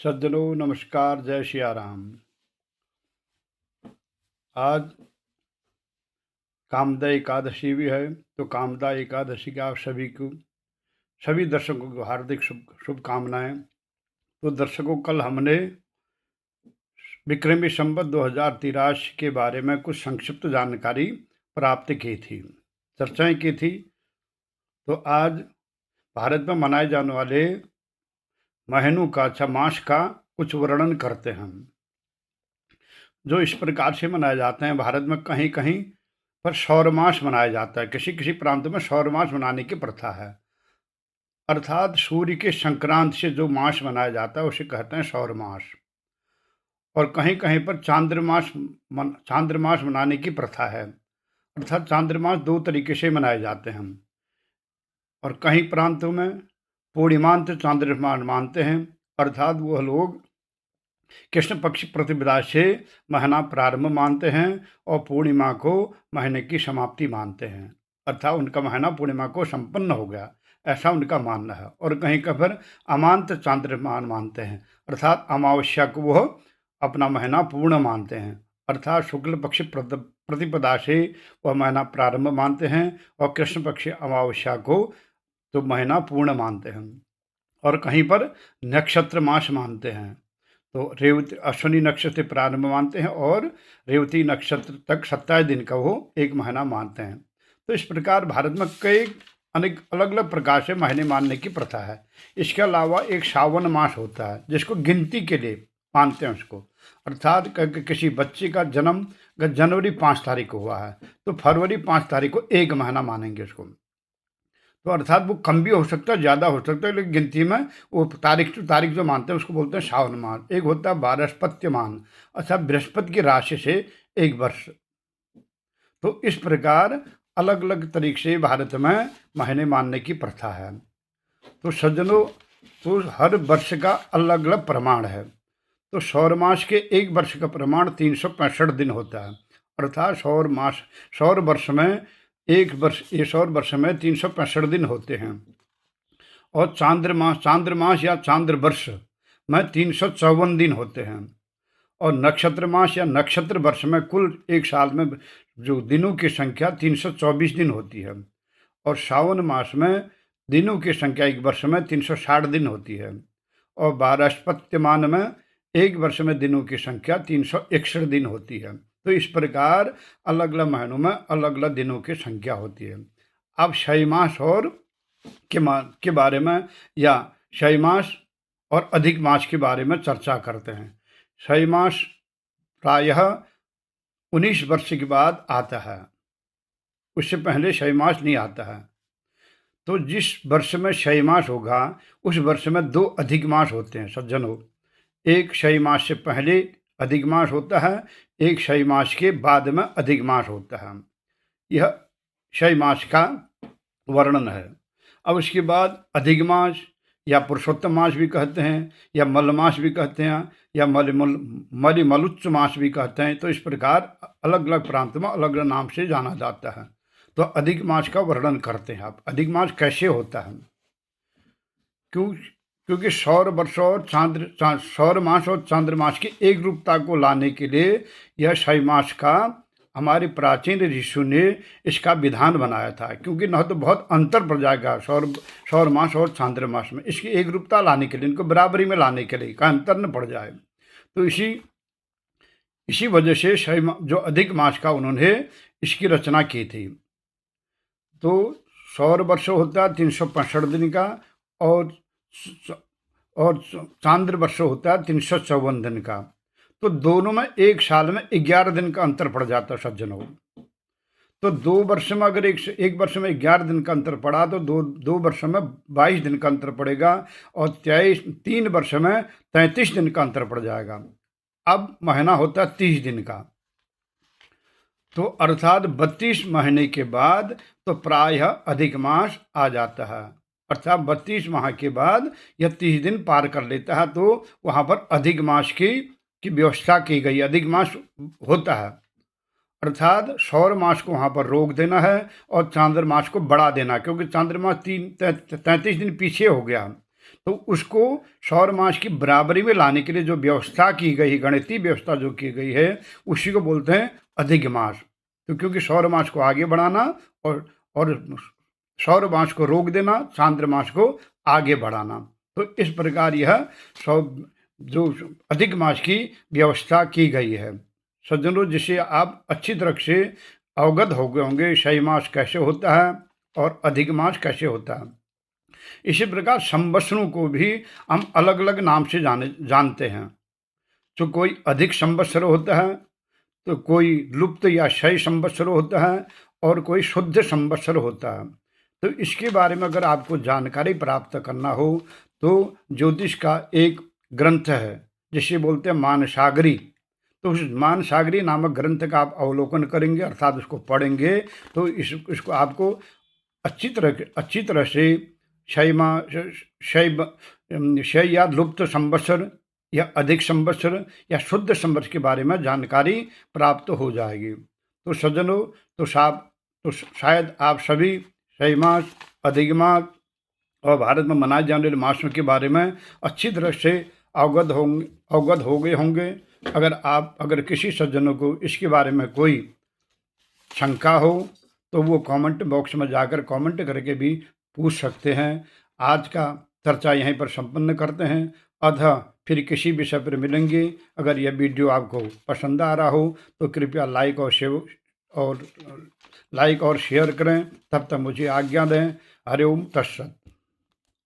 सज्जनों नमस्कार, जय सिया राम। आज कामदा एकादशी भी है, तो कामदा एकादशी की आप सभी दर्शकों को हार्दिक शुभकामनाएं। तो दर्शकों, कल हमने विक्रमी संवत 2083 के बारे में कुछ संक्षिप्त जानकारी प्राप्त की थी, चर्चाएं की थी। तो आज भारत में मनाए जाने वाले महीनों का मास का कुछ वर्णन करते हैं हम, जो इस प्रकार से मनाए जाते हैं। भारत में कहीं कहीं पर सौर मास मनाया जाता है, किसी किसी प्रांत में सौर मास मनाने की प्रथा है, अर्थात सूर्य के संक्रांत से जो मास मनाया जाता है उसे कहते हैं सौर मास। और कहीं कहीं पर चांद्रमास मनाने की प्रथा है, अर्थात चांद्रमास दो तरीके से मनाए जाते हैं। और कहीं प्रांतों में पूर्णिमांत चांद्रमास मानते हैं, अर्थात वह लोग कृष्ण पक्ष प्रतिपदा से महीना प्रारंभ मानते हैं और पूर्णिमा को महीने की समाप्ति मानते हैं, अर्थात उनका महीना पूर्णिमा को संपन्न हो गया, ऐसा उनका मानना है। और कहीं कहीं अमांत चांद्रमान मानते हैं, अर्थात अमावस्या को वह अपना महीना पूर्ण मानते हैं, अर्थात शुक्ल पक्ष प्रतिपदा से वह महीना प्रारंभ मानते हैं और कृष्ण पक्ष अमावस्या को तो महीना पूर्ण मानते हैं। और कहीं पर नक्षत्र मास मानते हैं, तो रेवती अश्विनी नक्षत्र से प्रारंभ मानते हैं और रेवती नक्षत्र तक 27 दिन का वो एक महीना मानते हैं। तो इस प्रकार भारत में कई अनेक अलग अलग प्रकार से महीने मानने की प्रथा है। इसके अलावा एक सावन मास होता है जिसको गिनती के लिए मानते हैं उसको, अर्थात किसी बच्चे का जन्म जनवरी 5 तारीख को हुआ है तो फरवरी 5 तारीख को एक महीना मानेंगे उसको। तो अर्थात वो कम भी हो सकता है, ज़्यादा हो सकता है, लेकिन गिनती में वो तारीख जो मानते हैं उसको बोलते हैं सावन मास। एक होता है बृहस्पत्यमान, अच्छा बृहस्पति की राशि से एक वर्ष। तो इस प्रकार अलग अलग तरीके से भारत में महीने मानने की प्रथा है। तो सज्जनों, तो हर वर्ष का अलग अलग प्रमाण है। तो सौर मास के एक वर्ष का प्रमाण 365 दिन होता है, अर्थात सौर वर्ष में ये सौर वर्ष में 365 दिन होते हैं। और चांद्रमास या चांद्र वर्ष में 354 दिन होते हैं। और नक्षत्र मास या नक्षत्र वर्ष में कुल एक साल में जो दिनों की संख्या 324 दिन होती है। और सावन मास में दिनों की संख्या एक वर्ष में 360 दिन होती है। और बृहस्पत्यमान में एक वर्ष में दिनों की संख्या 361 दिन होती है। तो इस प्रकार अलग अलग महीनों में अलग अलग दिनों की संख्या होती है। अब क्षय मास और के बारे में या क्षय मास और अधिक मास के बारे में चर्चा करते हैं। क्षय मास प्रायः 19 वर्ष के बाद आता है, उससे पहले क्षय मास नहीं आता है। तो जिस वर्ष में क्षय मास होगा उस वर्ष में दो अधिक मास होते हैं सज्जनों। एक क्षय मास से पहले अधिक मास होता है, एक क्षय मास के बाद में अधिक मास होता है। यह क्षय मास का वर्णन है। अब उसके बाद अधिक मास या पुरुषोत्तम मास भी कहते हैं, या मल मास भी कहते हैं, या मलिमलुच्च मास भी कहते हैं। तो इस प्रकार अलग अलग प्रांत में अलग अलग नाम से जाना जाता है। तो अधिक मास का वर्णन करते हैं आप। अधिक मास कैसे होता है? क्योंकि सौर मास और चांद्रमास की एक रूपता को लाने के लिए यह क्षय मास का हमारे प्राचीन ऋषियों ने इसका विधान बनाया था। क्योंकि न तो बहुत अंतर पड़ जाएगा सौर मास और चांद्रमास में, इसकी एक रूपता लाने के लिए, इनको बराबरी में लाने के लिए, का अंतर न पड़ जाए। तो इसी वजह से जो अधिक मास का उन्होंने इसकी रचना की थी। तो सौर वर्ष होता है 365 दिन का और चांद्र वर्ष होता है 354 दिन का। तो दोनों में एक साल में 11 दिन का अंतर पड़ जाता है सज्जनों। तो दो वर्ष में अगर एक वर्ष में 11 दिन का अंतर पड़ा तो दो वर्ष में 22 दिन का अंतर पड़ेगा और 3 वर्ष में 33 दिन का अंतर पड़ जाएगा। अब महीना होता है 30 दिन का। तो अर्थात 32 महीने के बाद तो प्रायः अधिक मास आ जाता है, अर्थात 32 माह के बाद यह 30 दिन पार कर लेता है। तो वहाँ पर अधिक मास की व्यवस्था की गई, अधिक मास होता है। अर्थात सौर मास को वहाँ पर रोक देना है और चांद्र मास को बढ़ा देना, क्योंकि चांद्रमास 33 दिन पीछे हो गया। तो उसको सौर मास की बराबरी में लाने के लिए जो व्यवस्था की गई, गणितीय व्यवस्था जो की गई है, उसी को बोलते हैं अधिक मास। तो क्योंकि सौर मास को आगे बढ़ाना और सौर मास को रोक देना, चांद्र मास को आगे बढ़ाना। तो इस प्रकार यह सौ जो अधिक मास की व्यवस्था की गई है। सज्जनों, जिसे आप अच्छी तरह से अवगत हो गए होंगे सही मास कैसे होता है और अधिक मास कैसे होता है। इसी प्रकार संवत्सरों को भी हम अलग अलग नाम से जानते हैं। तो कोई अधिक संवत्सर होता है, तो कोई लुप्त या क्षय संवत्सर होता है और कोई शुद्ध संवत्सर होता है। तो इसके बारे में अगर आपको जानकारी प्राप्त करना हो तो ज्योतिष का एक ग्रंथ है जिसे बोलते हैं मानसागरी। तो उस मानसागरी नामक ग्रंथ का आप अवलोकन करेंगे, अर्थात उसको पढ़ेंगे, तो इसको आपको अच्छी तरह से क्षय या लुप्त संवत्सर या अधिक संवत्सर या शुद्ध संवत्सर के बारे में जानकारी प्राप्त हो जाएगी। तो सज्जनों, तो शायद आप सभी क्षय मास, अधिक मास और भारत में मनाए जाने वाले मासों के बारे में अच्छी तरह से अवगत हो गए होंगे। अगर किसी सज्जनों को इसके बारे में कोई शंका हो तो वो कमेंट बॉक्स में जाकर कमेंट करके भी पूछ सकते हैं। आज का चर्चा यहीं पर संपन्न करते हैं। अतः फिर किसी विषय पर मिलेंगे। अगर यह वीडियो आपको पसंद आ रहा हो तो कृपया लाइक और शेयर करें। तब तक मुझे आज्ञा दें। हरि ओम तत्सत।